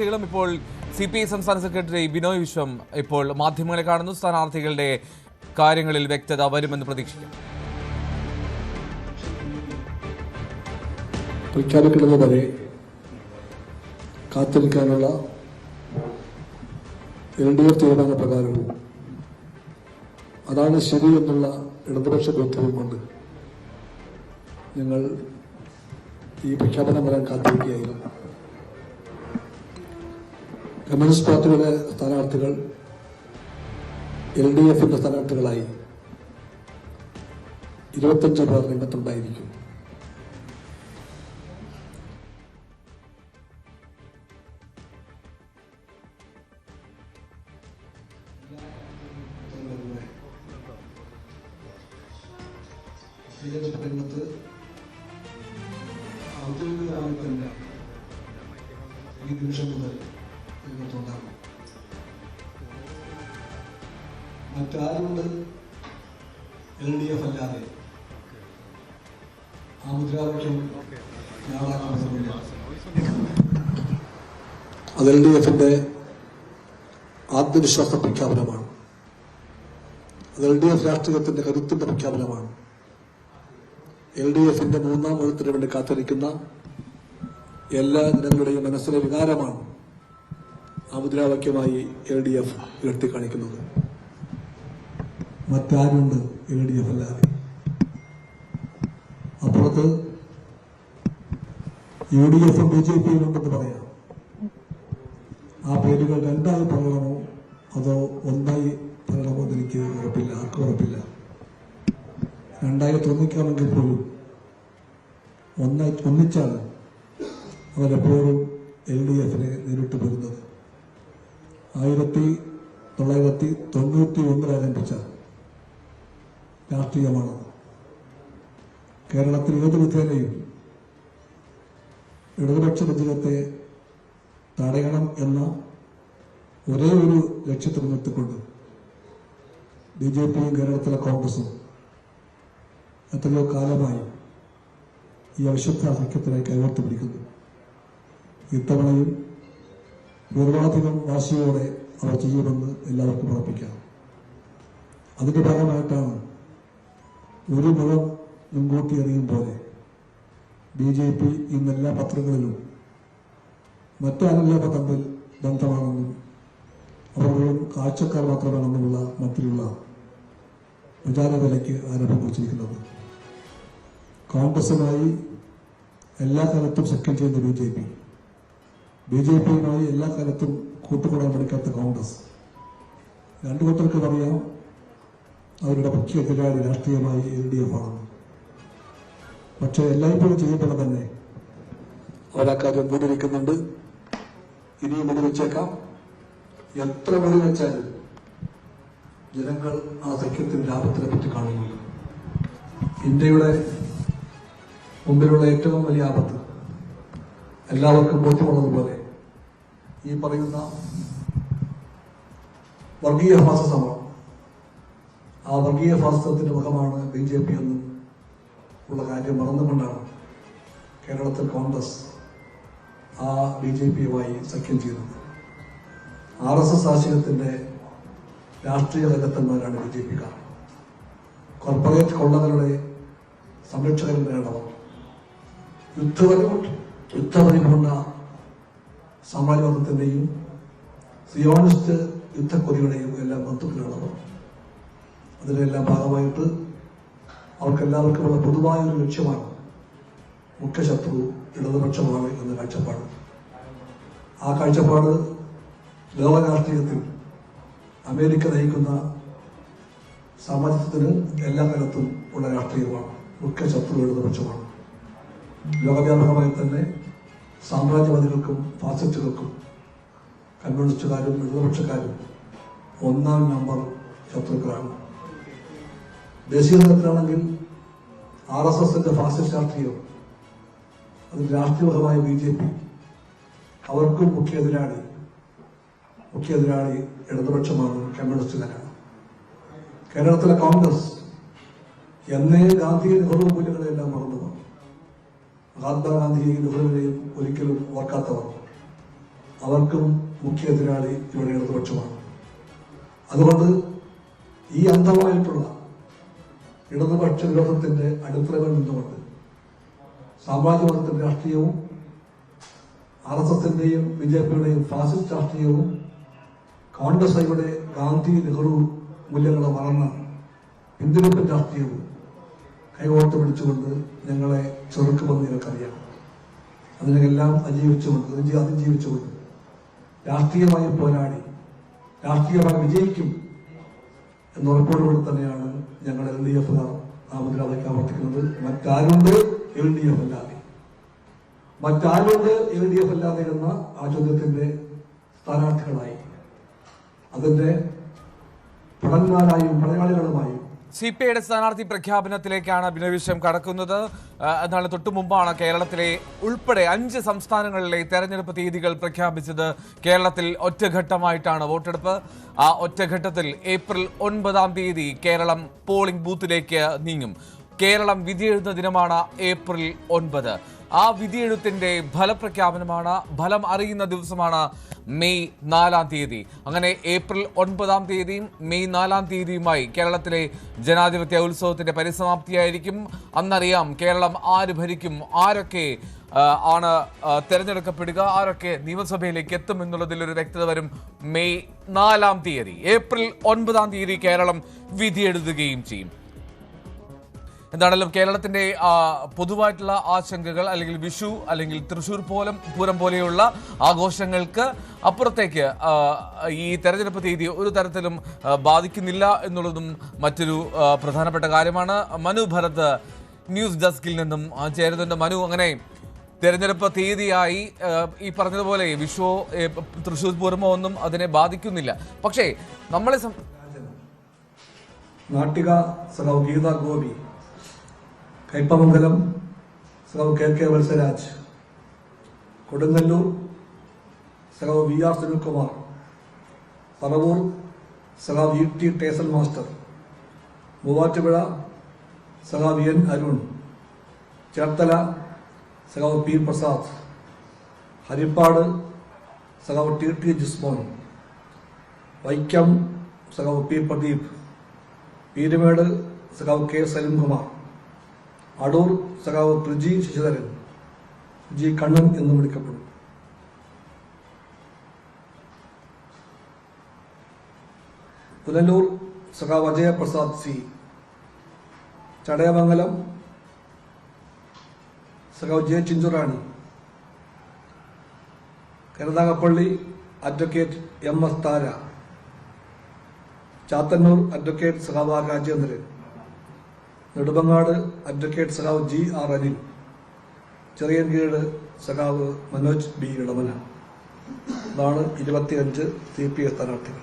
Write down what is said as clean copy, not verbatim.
ഇപ്പോൾ CPI സംസ്ഥാന secretary Binoy Viswam ഇപ്പോൾ മാധ്യമങ്ങളെ കാണുന്നു. സ്ഥാനാർത്ഥികളുടെ കാര്യങ്ങളിൽ വ്യക്തത വരുമെന്ന് പ്രതീക്ഷിക്കാം. പ്രഖ്യാപിക്കുന്നതുവരെ കാത്തിരിക്കാനുള്ള LDF തീരുമാനപ്രകാരവും അതാണ് ശരി എന്നുള്ള ഇടതുപക്ഷ ബോധ്യവും കൊണ്ട് ഞങ്ങൾ ഈ പ്രഖ്യാപനം വരാൻ കാത്തിരിക്കുകയായിരുന്നു. കമ്മ്യൂണിസ്റ്റ് പാർട്ടിയുടെ സ്ഥാനാർത്ഥികൾ LDFന്റെ സ്ഥാനാർത്ഥികളായി 25 പേർ രംഗത്തുണ്ടായിരിക്കും. രംഗത്ത് ഔദ്യോഗികമായി തന്നെ ഈ നിമിഷം മുതൽ രംഗത്തുണ്ടാകും. മറ്റാരുണ്ട് LDF അല്ലാതെ ആ മുദ്രാവാക്യം ഞാളാക്കാവുന്നില്ല. അത് LDFന്റെ ആത്മവിശ്വാസ പ്രഖ്യാപനമാണ്. അത് LDF രാഷ്ട്രീയത്തിന്റെ കരുത്തിന്റെ പ്രഖ്യാപനമാണ്. LDFന്റെ മൂന്നാം എഴുത്തിന് വേണ്ടി കാത്തിരിക്കുന്ന എല്ലാ ജനങ്ങളുടെയും മനസ്സിലെ വികാരമാണ് ആ മുദ്രാവാക്യമായി LDF ഉയർത്തിക്കാണിക്കുന്നത്. മറ്റാരുണ്ട് LDF അല്ലാതെ? അപ്പുറത്ത് UDF BJP ഉണ്ടെന്ന് പറയാം. ആ പേരുകൾ രണ്ടായി പറയണമോ അതോ ഒന്നായി പറയണമോ എന്ന് എനിക്ക് ഉറപ്പില്ല, ആർക്കും ഉറപ്പില്ല. രണ്ടായി തോന്നിക്കാമെങ്കിൽ പോലും ഒന്നിച്ചാണ് അവരെപ്പോഴും LDFനെ നേരിട്ട് വരുന്നത്. 1991 ആരംഭിച്ച രാഷ്ട്രീയമാണ്. കേരളത്തിൽ ഏത് വിധേനയും ഇടതുപക്ഷ വിജയത്തെ തടയണം എന്ന ഒരേ ഒരു ലക്ഷ്യത്തിൽ നിർത്തിക്കൊണ്ട് BJPയും കേരളത്തിലെ കോൺഗ്രസും എത്രയോ കാലമായി ഈ അവിശുദ്ധ സഖ്യത്തിനായി കൈകോർത്ത് പിടിക്കുന്നു. ഇത്തവണയും പൂർവാധികം വാശിയോടെ അവർ ചെയ്യുമെന്ന് എല്ലാവർക്കും ഉറപ്പിക്കാം. അതിന്റെ ഭാഗമായിട്ടാണ് ഒരു മുഖം മുൻകൂട്ടി എറിയും പോലെ BJP ഇന്നെല്ലാ പത്രങ്ങളിലും മറ്റാരെല്ലാം തമ്മിൽ ബന്ധമാണെന്നും അവർ വെറും കാഴ്ചക്കാർ മാത്രമാണെന്നുമുള്ള മട്ടിലുള്ള വിചാരവിലയ്ക്ക് ആരംഭം കുറിച്ചിരിക്കുന്നത്. കോൺഗ്രസുമായി എല്ലാ കാലത്തും സഖ്യം ചെയ്യുന്ന BJPയുമായി എല്ലാ കാലത്തും കൂട്ടുകൂടാൻ പഠിക്കാത്ത കോൺഗ്രസ്. രണ്ടു കൂട്ടർക്കും അറിയാം അവരുടെ മുഖ്യ എതിരാളി രാഷ്ട്രീയമായി LDF ആണ്. പക്ഷെ എല്ലായ്പ്പോഴും ചെയ്യപ്പെടെ തന്നെ അവരാക്കാര്യം മുന്നിരിക്കുന്നുണ്ട്. ഇനിയും മുന്നിവെച്ചേക്കാം. എത്ര മുന്നിവെച്ചാലും ജനങ്ങൾ ആ സഖ്യത്തിന്റെ ലാഭത്തിനെ പറ്റി കാണുന്നുണ്ട്. ഇന്ത്യയുടെ മുമ്പിലുള്ള ഏറ്റവും വലിയ ആപത്ത് എല്ലാവർക്കും ബോധ്യമുള്ളതുപോലെ ഈ പറയുന്ന വർഗീയ ഫാസിസമാണ്. ആ വർഗീയ ഫാസിസത്തിന്റെ മുഖമാണ് BJP എന്നും ഉള്ള കാര്യം മറന്നുകൊണ്ടാണ് കേരളത്തിൽ കോൺഗ്രസ് ആ BJPയുമായി സഖ്യം ചെയ്തത്. RSS ആശയത്തിന്റെ രാഷ്ട്രീയ രംഗത്തന്മാരാണ് BJPക്കാർ. കോർപ്പറേറ്റ് കൊള്ളകളുടെ സംരക്ഷകരുടേടവർ യുദ്ധപരിപൂർണ സാമ്രാജ്യവാദത്തിന്റെയും സിയോണിസ്റ്റ് യുദ്ധക്കൊതിയുടെയും എല്ലാം ബന്ധത്തിലുള്ളവർ. അതിനെല്ലാം ഭാഗമായിട്ട് അവർക്കെല്ലാവർക്കുമുള്ള പൊതുവായൊരു ലക്ഷ്യമാണ് മുഖ്യ ശത്രു ഇടതുപക്ഷമാണ് എന്ന കാഴ്ചപ്പാട്. ആ കാഴ്ചപ്പാട് ലോക രാഷ്ട്രീയത്തിൽ അമേരിക്ക നയിക്കുന്ന സാമ്രാജ്യത്തിന് എല്ലാ കാലത്തും ഉള്ള രാഷ്ട്രീയമാണ്. മുഖ്യ ശത്രു ഇടതുപക്ഷമാണ്. ലോകവ്യാപകമായി തന്നെ സാമ്രാജ്യവാദികൾക്കും ഫാസിസ്റ്റുകൾക്കും കമ്മ്യൂണിസ്റ്റുകാരും ഇടതുപക്ഷക്കാരും ഒന്നാം നമ്പർ ശത്രുക്കളാണ്. ദേശീയ തലത്തിലാണെങ്കിൽ RSSന്റെ ഫാസിസ്റ്റ് രാഷ്ട്രീയം, അതിൽ രാഷ്ട്രീയപരമായ BJP അവർക്കും മുഖ്യ എതിരാളി ഇടതുപക്ഷമാണ്, കമ്മ്യൂണിസ്റ്റുകാരാണ്. കേരളത്തിലെ കോൺഗ്രസ് എന്നേ ഗാന്ധി നെഹ്റു മൂല്യങ്ങളെല്ലാം മറന്നു. മഹാത്മാഗാന്ധിയെയും നെഹ്റുവിനെയും ഒരിക്കലും ഓർക്കാത്തവർ. അവർക്കും മുഖ്യ എതിരാളി ഇവിടെ ഇടതുപക്ഷമാണ്. അതുകൊണ്ട് ഈ അന്ധമായിട്ടുള്ള ഇടതുപക്ഷ വിരോധത്തിന്റെ അടിത്തറകൾ നിന്നുകൊണ്ട് സാമ്രാജ്യവാദത്തിന്റെ രാഷ്ട്രീയവും RSSന്റെയും BJPയുടെയും ഫാസിസ്റ്റ് രാഷ്ട്രീയവും കോൺഗ്രസ് ഐയുടെ ഗാന്ധി നെഹ്റു മൂല്യങ്ങളെ മറന്ന പിന്തുണപ്പൻ രാഷ്ട്രീയവും കൈകോർത്ത് പിടിച്ചുകൊണ്ട് ഞങ്ങളെ ചെറുക്കുമെന്ന് നിങ്ങൾക്കറിയാം. അതിനെല്ലാം അതിജീവിച്ചുകൊണ്ട് രാഷ്ട്രീയമായി പോരാടി രാഷ്ട്രീയമായി വിജയിക്കും എന്നുറപ്പോടുകൂടി തന്നെയാണ് ഞങ്ങൾ LDF നാമത്തിലേക്ക് ആവർത്തിക്കുന്നത്. മറ്റാരുണ്ട് LDF അല്ലാതെ? മറ്റാരുണ്ട് LDF അല്ലാതെ എന്ന ആ ചോദ്യത്തിന്റെ സ്ഥാനാർത്ഥികളായി അതിന്റെ പടന്മാരായും പടയാളികളുമായും CPIയുടെ സ്ഥാനാർത്ഥി പ്രഖ്യാപനത്തിലേക്കാണ് ബിനോയ് വിശ്വം കടക്കുന്നത്. എന്നാൽ തൊട്ടു മുമ്പാണ് കേരളത്തിലെ ഉൾപ്പെടെ 5 സംസ്ഥാനങ്ങളിലെ തെരഞ്ഞെടുപ്പ് തീയതികൾ പ്രഖ്യാപിച്ചത്. കേരളത്തിൽ ഒറ്റഘട്ടമായിട്ടാണ് വോട്ടെടുപ്പ്. ആ ഒറ്റഘട്ടത്തിൽ ഏപ്രിൽ 9-ാം തീയതി കേരളം പോളിംഗ് ബൂത്തിലേക്ക് നീങ്ങും. കേരളം വിധിയെഴുതുന്ന ദിനമാണ് ഏപ്രിൽ 9. ആ വിധിയെഴുത്തിന്റെ ഫലപ്രഖ്യാപനമാണ്, ഫലം അറിയുന്ന ദിവസമാണ് മെയ് 4-ാം തീയതി. അങ്ങനെ ഏപ്രിൽ 9-ാം തീയതിയും മെയ് 4-ാം തീയതിയുമായി കേരളത്തിലെ ജനാധിപത്യ ഉത്സവത്തിന്റെ പരിസമാപ്തിയായിരിക്കും. അന്നറിയാം കേരളം ആര് ഭരിക്കും, ആരൊക്കെ ആണ് തെരഞ്ഞെടുക്കപ്പെടുക, ആരൊക്കെ നിയമസഭയിലേക്ക് എത്തും എന്നുള്ളതിൽ ഒരു വ്യക്തത വരും മെയ് 4-ാം തീയതി. ഏപ്രിൽ 9-ാം തീയതി കേരളം വിധിയെഴുതുകയും ചെയ്യും. എന്താണെങ്കിലും കേരളത്തിന്റെ പൊതുവായിട്ടുള്ള ആശങ്കകൾ, അല്ലെങ്കിൽ വിഷു, അല്ലെങ്കിൽ തൃശ്ശൂർ പൂരം പോലെയുള്ള ആഘോഷങ്ങൾക്ക് അപ്പുറത്തേക്ക് ഈ തെരഞ്ഞെടുപ്പ് തീയതി ഒരു തരത്തിലും ബാധിക്കുന്നില്ല എന്നുള്ളതും മറ്റൊരു പ്രധാനപ്പെട്ട കാര്യമാണ്. മനു ഭരത് ന്യൂസ് ഡെസ്കിൽ നിന്നും ചേരുന്നുണ്ട്. മനു, അങ്ങനെ തെരഞ്ഞെടുപ്പ് തീയതിയായി ഈ പറഞ്ഞതുപോലെ വിഷുവോ തൃശ്ശൂർ പൂരമോ ഒന്നും അതിനെ ബാധിക്കുന്നില്ല. പക്ഷേ നമ്മളെ നാട്ടിക സഖാവ് ഗീത ഗോപി, കൈപ്പമംഗലം സഖാവ് KK വത്സരാജ്, കൊടുങ്ങല്ലൂർ സഖാവ് VR സുനിൽകുമാർ, പറവൂർ സഖാവ് ET ടേസൽ മാസ്റ്റർ, മൂവാറ്റുപുഴ സഖാവ് N അരുൺ, ചേർത്തല സഖാവ് P പ്രസാദ്, ഹരിപ്പാട് സഖാവ് TT ജിസ്മോൻ, വൈക്കം സഖാവ് P പ്രദീപ്, പീരുമേട് സഖാവ് K സലിംകുമാർ, അടൂർ സഖാവ് പ്രജി ശശിധരൻ, ജി കണ്ണൻ എന്നും വിളിക്കപ്പെടും, പുനലൂർ സഖാവ് അജയപ്രസാദ് C, ചടയമംഗലം സഖാവ് J Chinchu Rani, Karunagappally advocate MS താര, ചാത്തന്നൂർ അഡ്വക്കേറ്റ് സഖാവ് R രാജേന്ദ്രൻ, നെടുമങ്ങാട് അഡ്വക്കേറ്റ് സഖാവ് GR അനിൽ, ചെറിയൻകീഴ് സഖാവ് മനോജ് B ഇളമന. ഇതാണ് 25 CPI സ്ഥാനാർത്ഥികൾ.